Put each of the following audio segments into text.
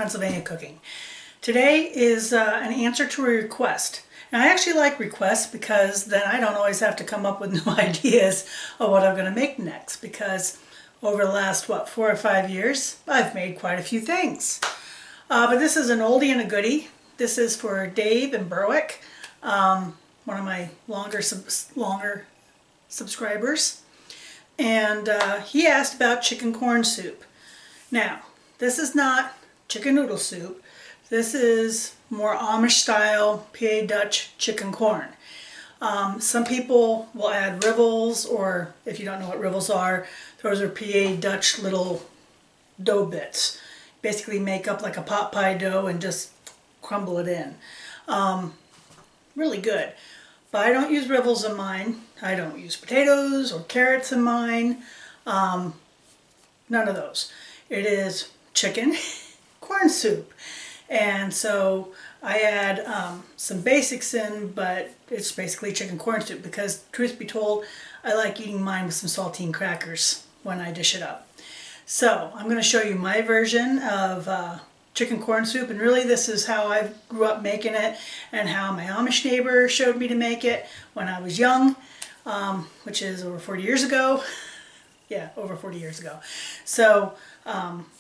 Pennsylvania cooking. Today is an answer to a request. And I actually like requests because then I don't always have to come up with new ideas of what I'm going to make next, because over the last, 4 or 5 years, I've made quite a few things. But this is an oldie and a goodie. This is for Dave in Berwick, one of my longer subscribers. And he asked about chicken corn soup. Now, this is not chicken noodle soup. This is more Amish style PA Dutch chicken corn. Some people will add rivels, or if you don't know what rivels are, those are PA Dutch little dough bits. Basically make up like a pot pie dough and just crumble it in. Really good. But I don't use rivels in mine. I don't use potatoes or carrots in mine. None of those. It is chicken corn soup. And so I add some basics in, but it's basically chicken corn soup because, truth be told, I like eating mine with some saltine crackers when I dish it up. So I'm going to show you my version of chicken corn soup, and really this is how I grew up making it and how my Amish neighbor showed me to make it when I was young, which is over 40 years ago. Yeah, over 40 years ago. So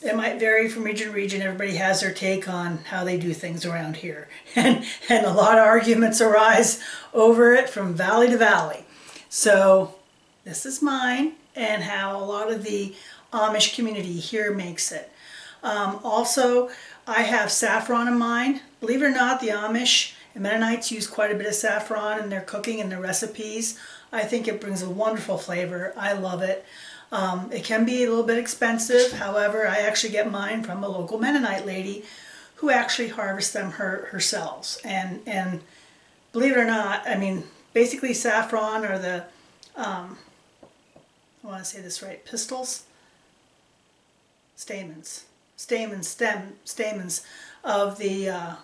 it might vary from region to region. Everybody has their take on how they do things around here. And a lot of arguments arise over it from valley to valley. So this is mine and how a lot of the Amish community here makes it. Also, I have saffron in mine. Believe it or not, the Amish and Mennonites use quite a bit of saffron in their cooking and their recipes. I think it brings a wonderful flavor. I love it. It can be a little bit expensive. However, I actually get mine from a local Mennonite lady who actually harvests them herself. And believe it or not, I mean, basically saffron are the, I want to say this right, pistils? Stamens of the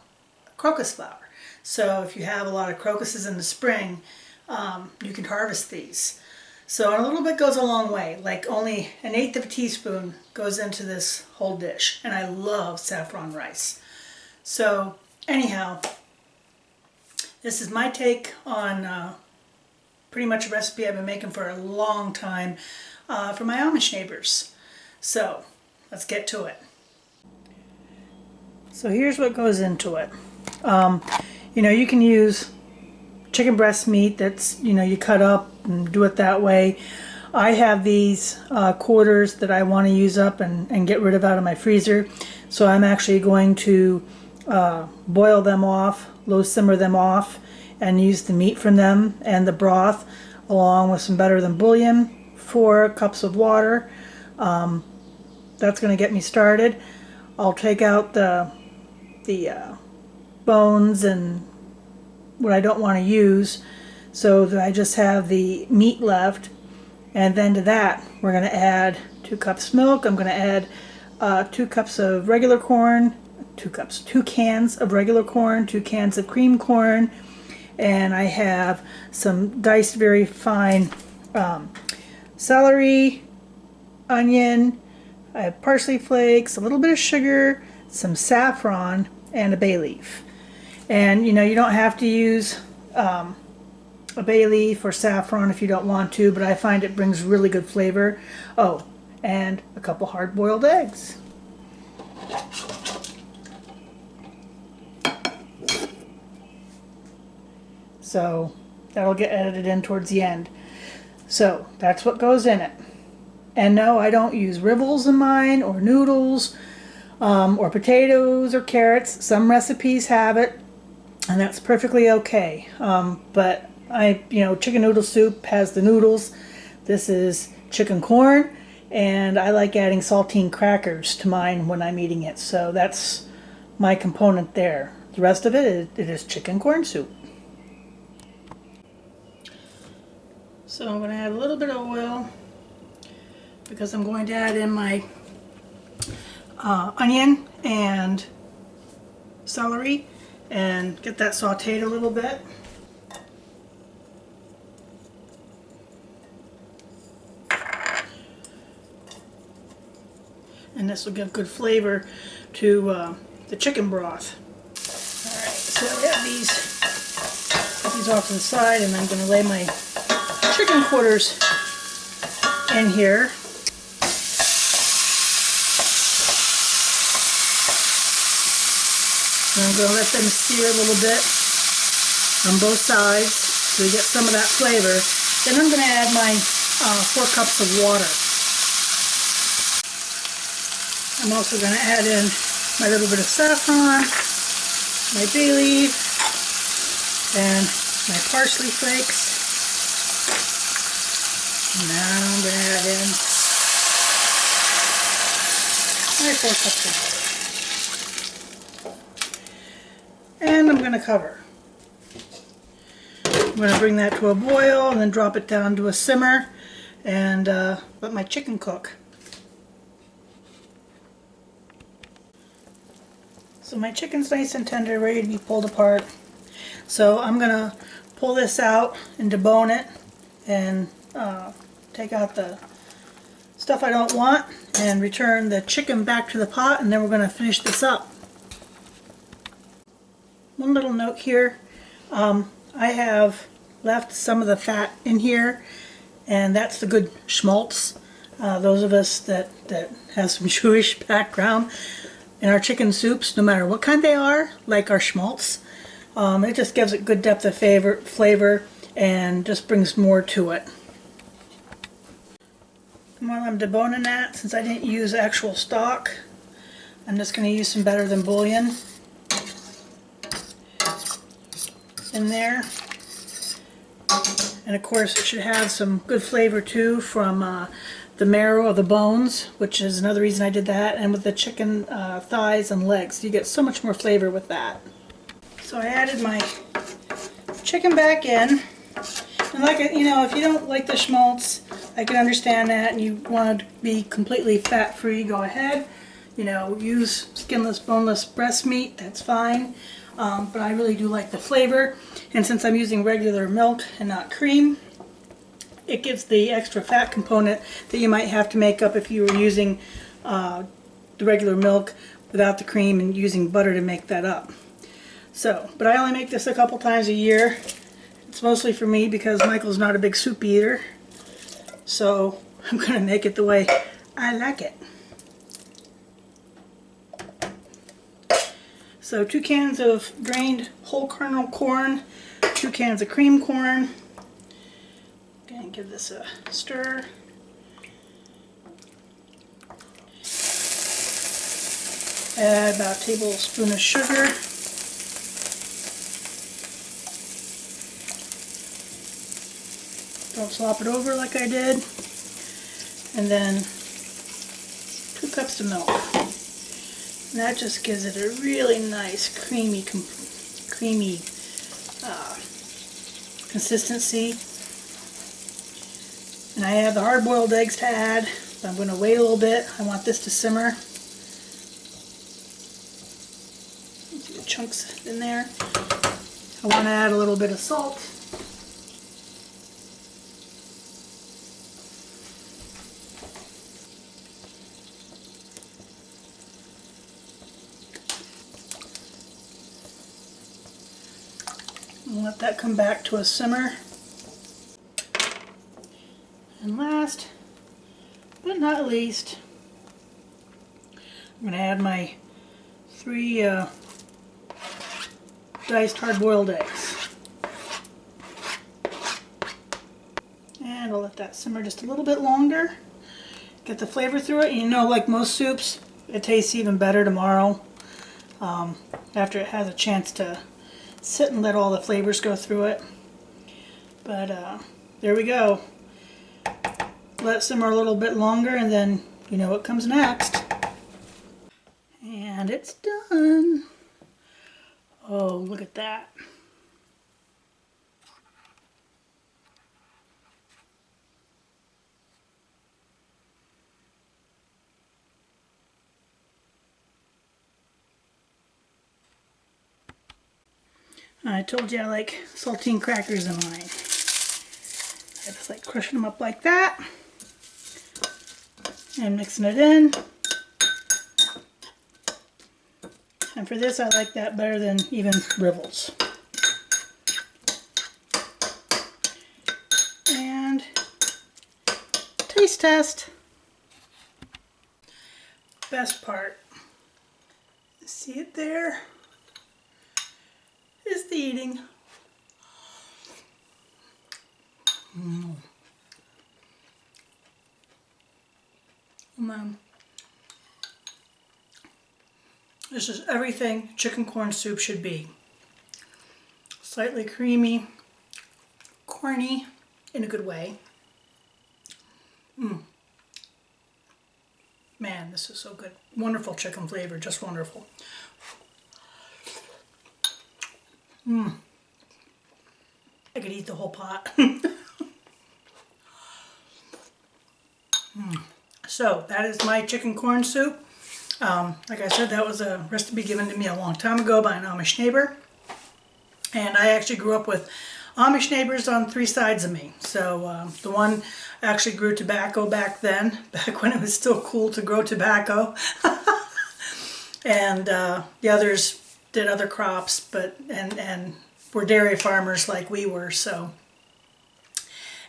crocus flower. So if you have a lot of crocuses in the spring, you can harvest these. So a little bit goes a long way, like only 1/8 of a teaspoon goes into this whole dish. And I love saffron rice. So anyhow, this is my take on pretty much a recipe I've been making for a long time for my Amish neighbors. So let's get to it. So here's what goes into it. You know, you can use chicken breast meat that's, you know, you cut up and do it that way. I have these quarters that I want to use up and get rid of out of my freezer. So I'm actually going to boil them off, low simmer them off, and use the meat from them and the broth along with some Better Than Bouillon, 4 cups of water. That's going to get me started. I'll take out the bones and what I don't want to use, so that I just have the meat left. And then to that we're going to add 2 cups milk. I'm going to add 2 cups of regular corn, 2 cans of regular corn, 2 cans of cream corn, and I have some diced very fine celery, onion, I have parsley flakes, a little bit of sugar, some saffron, and a bay leaf. And you know, you don't have to use a bay leaf or saffron if you don't want to, but I find it brings really good flavor. Oh, and a couple hard-boiled eggs. So that'll get edited in towards the end. So that's what goes in it. And no, I don't use rivels in mine, or noodles, or potatoes, or carrots. Some recipes have it, and that's perfectly okay. But you know, chicken noodle soup has the noodles. This is chicken corn, and I like adding saltine crackers to mine when I'm eating it. So that's my component there. The rest of it is chicken corn soup. So I'm going to add a little bit of oil, because I'm going to add in my onion and celery and get that sauteed a little bit. And this will give good flavor to the chicken broth. Alright, so I have these, put these off to the side, and I'm going to lay my chicken quarters in here. And I'm going to let them sear a little bit on both sides so we get some of that flavor. Then I'm going to add my 4 cups of water. I'm also going to add in my little bit of saffron, my bay leaf, and my parsley flakes. And now I'm going to add in my 4 cups of water. And I'm going to cover. I'm going to bring that to a boil and then drop it down to a simmer and let my chicken cook. So my chicken's nice and tender, ready to be pulled apart. So I'm going to pull this out and debone it and take out the stuff I don't want and return the chicken back to the pot, and then we're going to finish this up. One little note here, I have left some of the fat in here, and that's the good schmaltz. Those of us that have some Jewish background, in our chicken soups, no matter what kind they are, like our schmaltz, it just gives it good depth of flavor and just brings more to it. And while I'm deboning that, since I didn't use actual stock, I'm just going to use some Better Than Bouillon in there. And of course it should have some good flavor too from the marrow of the bones, which is another reason I did that, and with the chicken thighs and legs. You get so much more flavor with that. So I added my chicken back in. And like, you know, if you don't like the schmaltz, I can understand that, and you want to be completely fat-free, go ahead. You know, use skinless, boneless breast meat, that's fine. But I really do like the flavor, and since I'm using regular milk and not cream, it gives the extra fat component that you might have to make up if you were using the regular milk without the cream and using butter to make that up. So, but I only make this a couple times a year. It's mostly for me because Michael's not a big soup eater. So I'm going to make it the way I like it. So 2 cans of drained whole kernel corn, 2 cans of cream corn. Going to give this a stir. Add about a tablespoon of sugar. Don't slop it over like I did. And then 2 cups of milk. And that just gives it a really nice creamy consistency. And I have the hard-boiled eggs to add, but I'm going to wait a little bit. I want this to simmer. See the chunks in there. I want to add a little bit of salt. And let that come back to a simmer. And last but not least, I'm going to add my 3 diced hard-boiled eggs. And I'll let that simmer just a little bit longer. Get the flavor through it. And you know, like most soups, it tastes even better tomorrow after it has a chance to sit and let all the flavors go through it. But there we go. Let it simmer a little bit longer, and then you know what comes next. And it's done. Oh, look at that. I told you I like saltine crackers in mine. I just like crushing them up like that and mixing it in. And for this, I like that better than even Rivals. And taste test. Best part. See it there? Is the eating. This is everything chicken corn soup should be. Slightly creamy, corny in a good way. Man, this is so good. Wonderful chicken flavor, just wonderful. I could eat the whole pot. So that is my chicken corn soup. Like I said, that was a recipe given to me a long time ago by an Amish neighbor. And I actually grew up with Amish neighbors on 3 sides of me. So the one actually grew tobacco back then, back when it was still cool to grow tobacco. And the others did other crops, but and were dairy farmers like we were. So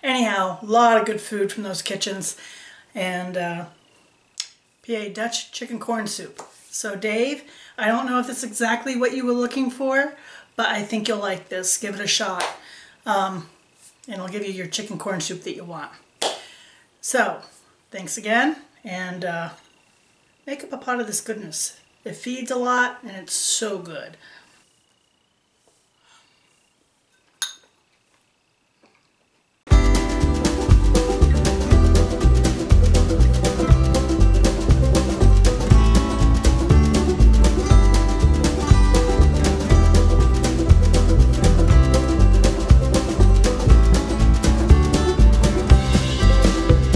anyhow, a lot of good food from those kitchens. And PA Dutch chicken corn soup. So Dave, I don't know if it's exactly what you were looking for, but I think you'll like this. Give it a shot. And it'll give you your chicken corn soup that you want. So, thanks again, and make up a pot of this goodness. It feeds a lot, and it's so good.